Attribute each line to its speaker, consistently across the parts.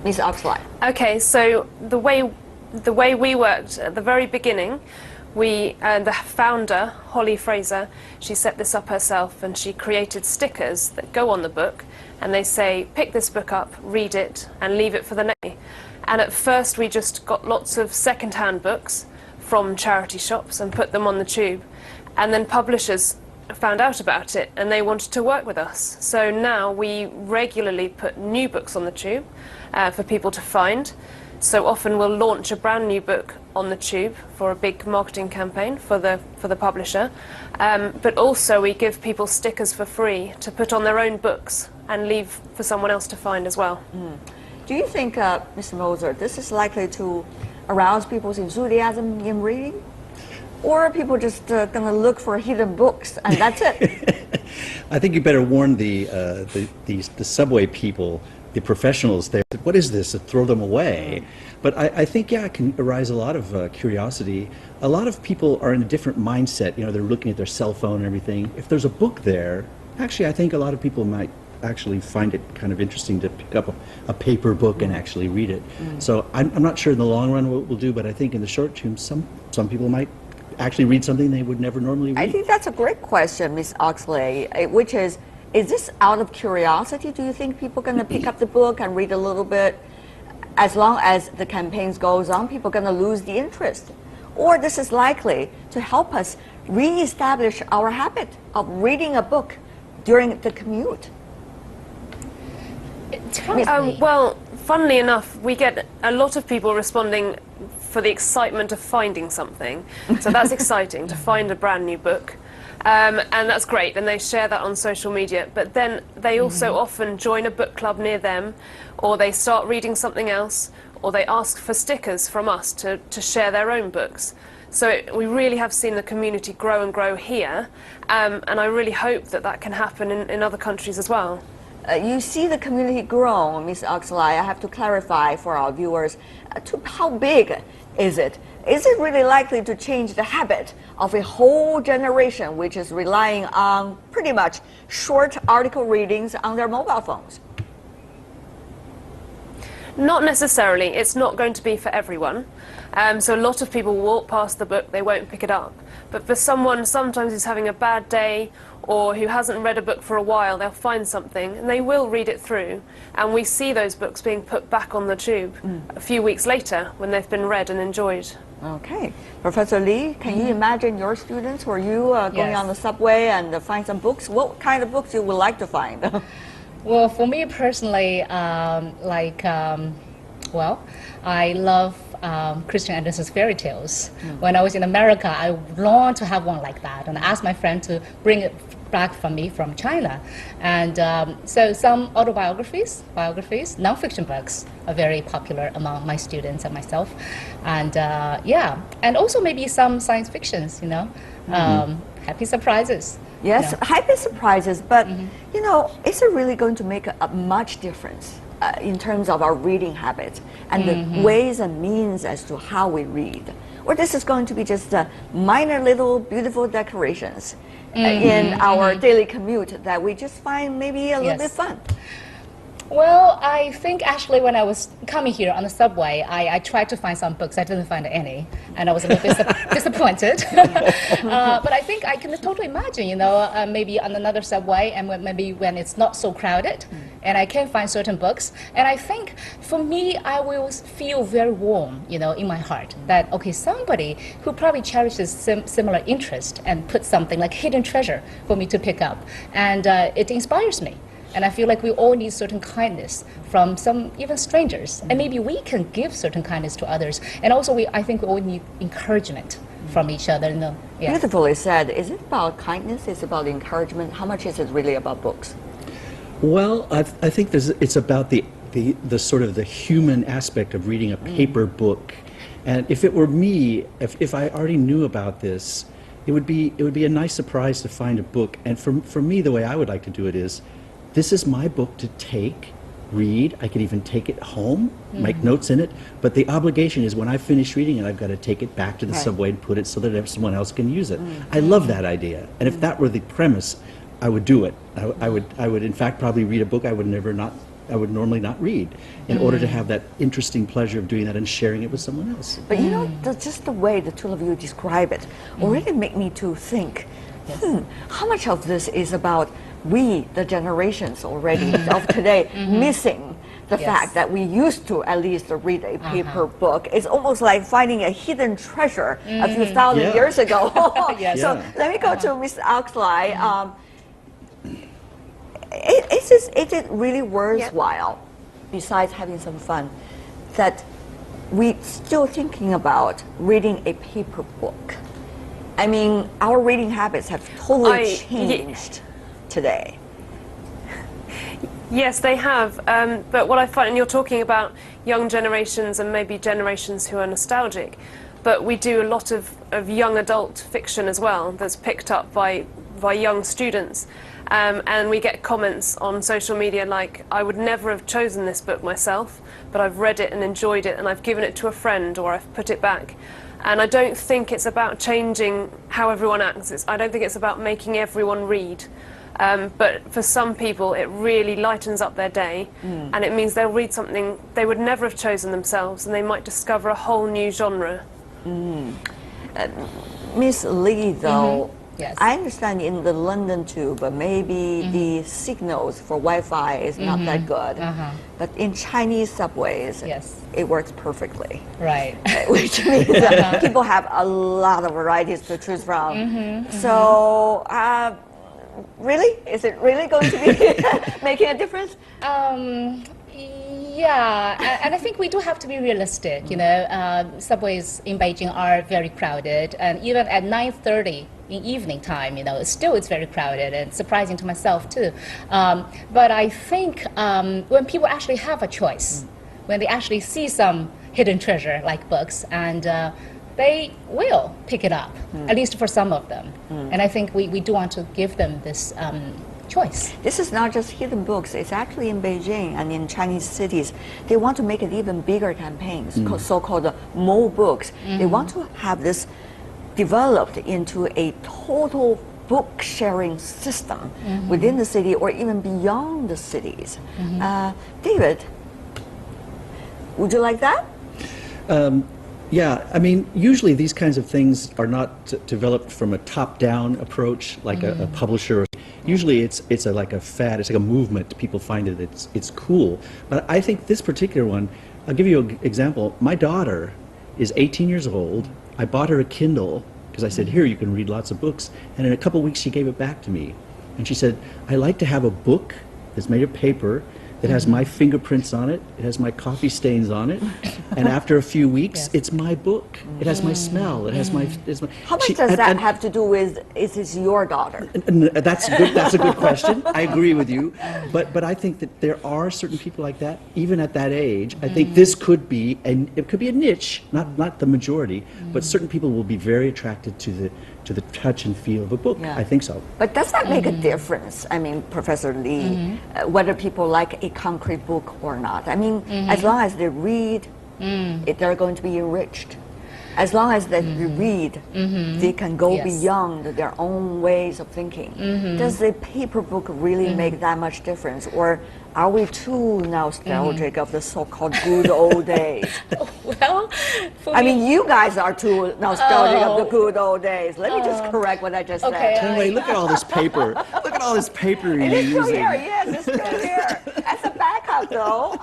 Speaker 1: Ms. Oxley.
Speaker 2: Okay, so the way we worked at the very beginning, the founder, Holly Fraser, she set this up herself and she created stickers that go on the book and they say, pick this book up, read it, and leave it for the next day. And at first we just got lots of second-hand books from charity shops and put them on the tube. And then publishers found out about it and they wanted to work with us. So now we regularly put new books on the tube for people to find. So often we'll launch a brand new book on the tube for a big marketing campaign for the publisher. But also we give people stickers for free to put on their own books and leave for someone else to find as well.
Speaker 1: Do you think, Mr. Moser, this is likely to arouse people's enthusiasm in reading? Or are people just going to look for hidden books and that's it?
Speaker 3: I think you better warn the subway people, the professionals there. What is this? Throw them away. But I think, yeah, it can arise a lot of curiosity. A lot of people are in a different mindset. You know, they're looking at their cell phone and everything. If there's a book there, actually, I think a lot of people might actually find it kind of interesting to pick up a paper book and actually read it. So I'm not sure in the long run what we'll do, but I think in the short term, some people might actually read something they would never normally read.
Speaker 1: I think that's a great question, Ms. Oxley, which is this out of curiosity? Do you think people are going to pick up the book and read a little bit? As long as the campaigns goes on, people are going to lose the interest. Or this is likely to help us re-establish our habit of reading a book during the commute.
Speaker 2: Well, funnily enough, we get a lot of people responding for the excitement of finding something. So that's exciting, to find a brand new book. And that's great, and they share that on social media. But then they also often join a book club near them, or they start reading something else, or they ask for stickers from us to share their own books. So we really have seen the community grow and grow here, and I really hope that that can happen in other countries as well.
Speaker 1: You see the community grow, Ms. Oxley. I have to clarify for our viewers, to how big is it? Is it really likely to change the habit of a whole generation which is relying on pretty much short article readings on their mobile phones?
Speaker 2: Not necessarily. It's not going to be for everyone. So a lot of people walk past the book, they won't pick it up. But for someone sometimes who's having a bad day or who hasn't read a book for a while, they'll find something and they will read it through. And we see those books being put back on the tube a few weeks later when they've been read and enjoyed.
Speaker 1: Okay. Professor Lee, can you imagine your students or you going on the subway and find some books? What kind of books you would like to find?
Speaker 4: Well, for me personally, well, I love Christian Andersen's fairy tales. When I was in America, I longed to have one like that, and I asked my friend to bring it back from me from China. And so some autobiographies, non-fiction books are very popular among my students and myself. And yeah, and also maybe some science fictions, you know, happy surprises.
Speaker 1: Yes,
Speaker 4: You know.
Speaker 1: happy surprises, but you know, is it really going to make a much difference in terms of our reading habits and the ways and means as to how we read? Or this is going to be just minor little beautiful decorations in our daily commute that we just find maybe a little bit fun?
Speaker 4: Well, I think actually when I was coming here on the subway, I tried to find some books. I didn't find any, and I was a little disappointed. But I think I can totally imagine, you know, maybe on another subway, and maybe when it's not so crowded, and I can find certain books. And I think for me, I will feel very warm, you know, in my heart that, okay, somebody who probably cherishes similar interest and put something like hidden treasure for me to pick up. And it inspires me. And I feel like we all need certain kindness from some, even strangers. And maybe we can give certain kindness to others. And also, I think we all need encouragement from each other. You know? Yeah.
Speaker 1: Beautifully said. Is it about kindness? Is it about encouragement? How much is it really about books?
Speaker 3: Well, I think it's about the sort of the human aspect of reading a paper book. And if it were me, if I already knew about this, it would be a nice surprise to find a book. And for me, the way I would like to do it is, this is my book to take, read. I could even take it home, make notes in it. But the obligation is when I finish reading it, I've got to take it back to the subway and put it so that someone else can use it. I love that idea. And if that were the premise, I would do it. I would in fact probably read a book I would never not I would normally not read in order to have that interesting pleasure of doing that and sharing it with someone else.
Speaker 1: But you know, just the way the two of you describe it already make me to think, how much of this is about we, the generations already of today, missing the fact that we used to at least read a paper book. It's almost like finding a hidden treasure a few thousand years ago. So let me go to Ms. Oxley. Is it really worthwhile, besides having some fun, that we still thinking about reading a paper book? I mean, our reading habits have totally changed today.
Speaker 2: Yes, they have. But what I find, and you're talking about young generations and maybe generations who are nostalgic, but we do a lot of young adult fiction as well that's picked up by young students. And we get comments on social media like, I would never have chosen this book myself, but I've read it and enjoyed it and I've given it to a friend or I've put it back. And I don't think it's about changing how everyone acts. I don't think it's about making everyone read. But for some people, it really lightens up their day, and it means they'll read something they would never have chosen themselves, and they might discover a whole new genre.
Speaker 1: Miss Lee, though,
Speaker 4: Yes.
Speaker 1: I understand in the London too, but maybe the signals for Wi-Fi is not that good. But in Chinese subways, it works perfectly.
Speaker 4: Right.
Speaker 1: Which means that people have a lot of varieties to choose from. So, really? Is it really going to be making a difference?
Speaker 4: Yeah, and I think we do have to be realistic. You know, subways in Beijing are very crowded, and even at 9:30 in evening time, you know, it's very crowded, and surprising to myself too. But I think when people actually have a choice, when they actually see some hidden treasure like books, and they will pick it up, at least for some of them. And I think we do want to give them this choice.
Speaker 1: This is not just hidden books. It's actually in Beijing and in Chinese cities. They want to make it even bigger campaigns, so-called Mo books. They want to have this developed into a total book sharing system within the city or even beyond the cities. David, would you like that?
Speaker 3: Yeah, I mean, usually these kinds of things are not developed from a top-down approach, like a publisher. Usually it's like a fad, it's like a movement. People find it's cool. But I think this particular one, I'll give you an example. My daughter is 18 years old. I bought her a Kindle because I said, here, you can read lots of books. And in a couple weeks, she gave it back to me. And she said, I like to have a book that's made of paper. It has my fingerprints on it. It has my coffee stains on it. And after a few weeks, it's my book. It has my smell. It has my.
Speaker 1: How much does that have to do with? Is this your daughter?
Speaker 3: That's good. That's a good question. I agree with you, but I think that there are certain people like that, even at that age. I think this could be, and it could be a niche, not the majority, but certain people will be very attracted to the touch and feel of a book. I think so.
Speaker 1: But does that make a difference? I mean, Professor Lee, whether people like a concrete book or not. I mean, as long as they read, they're going to be enriched. As long as they read, they can go beyond their own ways of thinking. Does the paper book really make that much difference? Or are we too nostalgic of the so-called good old days?
Speaker 4: Well,
Speaker 1: I mean, you guys are too nostalgic of the good old days. Let me just correct what I just said.
Speaker 3: Anyway, look at all this paper. Look at all this paper you're
Speaker 1: It's still
Speaker 3: using.
Speaker 1: here, yes, it's still here. As a backup, though.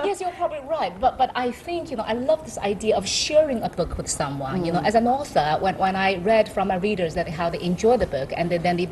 Speaker 4: Yes, you're probably right. But I think, you know, I love this idea of sharing a book with someone. You know, as an author, when I read from my readers that how they enjoy the book and then they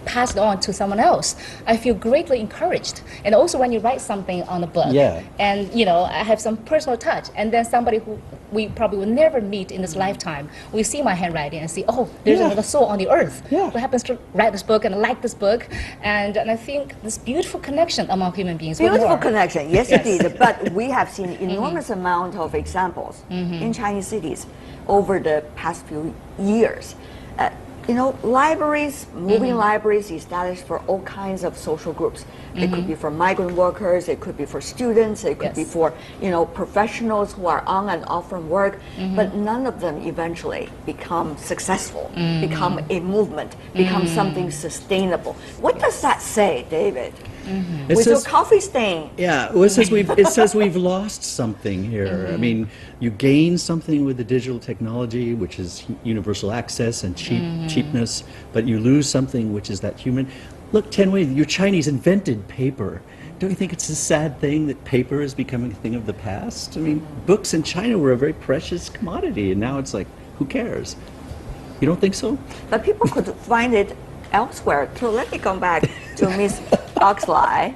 Speaker 4: pass it on to someone else, I feel greatly encouraged. And also when you write something on a book, and you know, I have some personal touch, and then somebody who we probably will never meet in this lifetime, we see my handwriting and see, oh, there's another soul on the earth who happens to write this book and like this book, and I think this beautiful connection among human beings.
Speaker 1: Beautiful connection, yes, indeed. But we have seen enormous amount of examples in Chinese cities over the past few years. You know, libraries, moving libraries established for all kinds of social groups. It could be for migrant workers, it could be for students, it could be for, you know, professionals who are on and off from work, but none of them eventually become successful, become a movement, become something sustainable. What does that say, David?
Speaker 3: It
Speaker 1: With your
Speaker 3: says,
Speaker 1: coffee stain.
Speaker 3: yeah, well, it says we've lost something here. I mean, you gain something with the digital technology, which is universal access and cheapness, but you lose something, which is that human. Look, Tianwei, your Chinese invented paper. Don't you think it's a sad thing that paper is becoming a thing of the past? I mean, books in China were a very precious commodity, and now it's like, who cares? You don't think so?
Speaker 1: But people could find it elsewhere. So let me come back to Miss Oxley.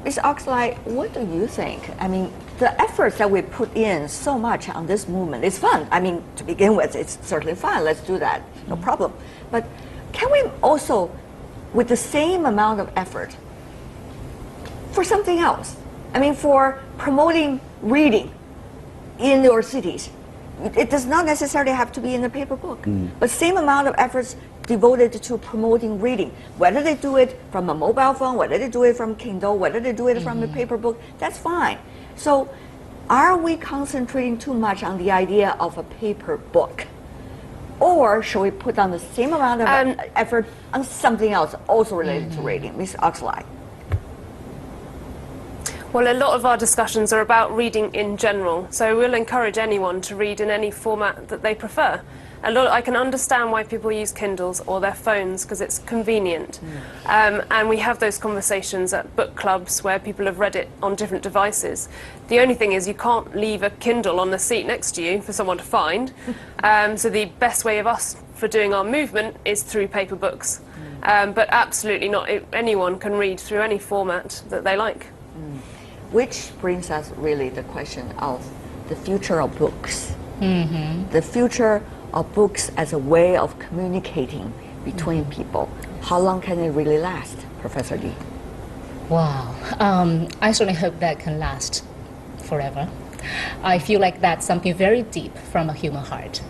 Speaker 1: Miss Oxley, what do you think? I mean, the efforts that we put in so much on this movement is fun. I mean, to begin with, it's certainly fun. Let's do that, no problem. But can we also, with the same amount of effort, for something else? I mean, for promoting reading in your cities. It does not necessarily have to be in a paper book, but same amount of efforts devoted to promoting reading. Whether they do it from a mobile phone, whether they do it from Kindle, whether they do it from a paper book, that's fine. So are we concentrating too much on the idea of a paper book? Or should we put on the same amount of effort on something else also related to reading? Ms. Oxley.
Speaker 2: Well, a lot of our discussions are about reading in general, so we'll encourage anyone to read in any format that they prefer. I can understand why people use Kindles or their phones because it's convenient. And we have those conversations at book clubs where people have read it on different devices. The only thing is you can't leave a Kindle on the seat next to you for someone to find. So the best way of us for doing our movement is through paper books. But absolutely not. Anyone can read through any format that they like.
Speaker 1: Which brings us really the question of the future of books. The future of books as a way of communicating between people. How long can it really last, Professor Lee?
Speaker 4: Wow. I certainly hope that can last forever. I feel like that's something very deep from a human heart,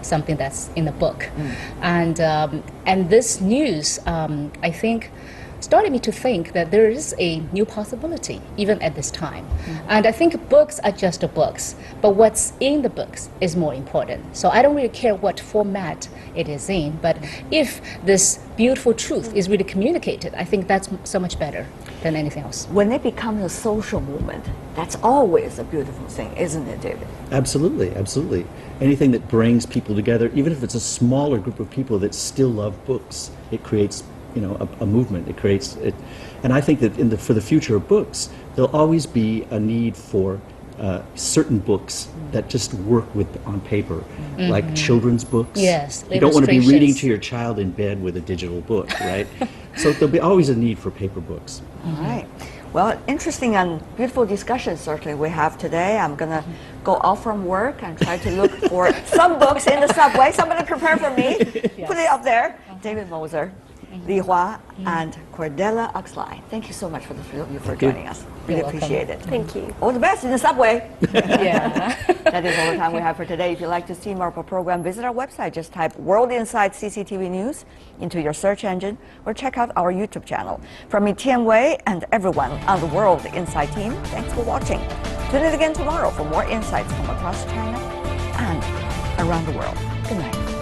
Speaker 4: something that's in the book. And this news, I think, started me to think that there is a new possibility, even at this time. And I think books are just books, but what's in the books is more important. So I don't really care what format it is in, but if this beautiful truth is really communicated, I think that's so much better than anything else.
Speaker 1: When it becomes a social movement, that's always a beautiful thing, isn't it, David?
Speaker 3: Absolutely, absolutely. Anything that brings people together, even if it's a smaller group of people that still love books, it creates a movement. It creates it, and I think that for the future of books, there'll always be a need for certain books that just work on paper, like children's books.
Speaker 4: Yes,
Speaker 3: you don't want to be reading
Speaker 4: illustrations.
Speaker 3: to your child in bed with a digital book, right? So there'll be always a need for paper books.
Speaker 1: All right. Well, interesting and beautiful discussion certainly we have today. I'm going to go off from work and try to look for some books in the subway. Somebody prepare for me. Put it up there. David Moser, Li Hua, and Cordella Oxley. Thank you so much for the three of you for joining us. Really
Speaker 4: You're welcome.
Speaker 1: appreciate it.
Speaker 2: Thank you.
Speaker 1: All the best in the subway.
Speaker 4: Yeah.
Speaker 1: That is all the time we have for today. If you'd like to see more of our program, visit our website. Just type World Insight CCTV News into your search engine or check out our YouTube channel. From me, Tianwei, and everyone on the World Insight team, thanks for watching. Tune in again tomorrow for more insights from across China and around the world. Good night.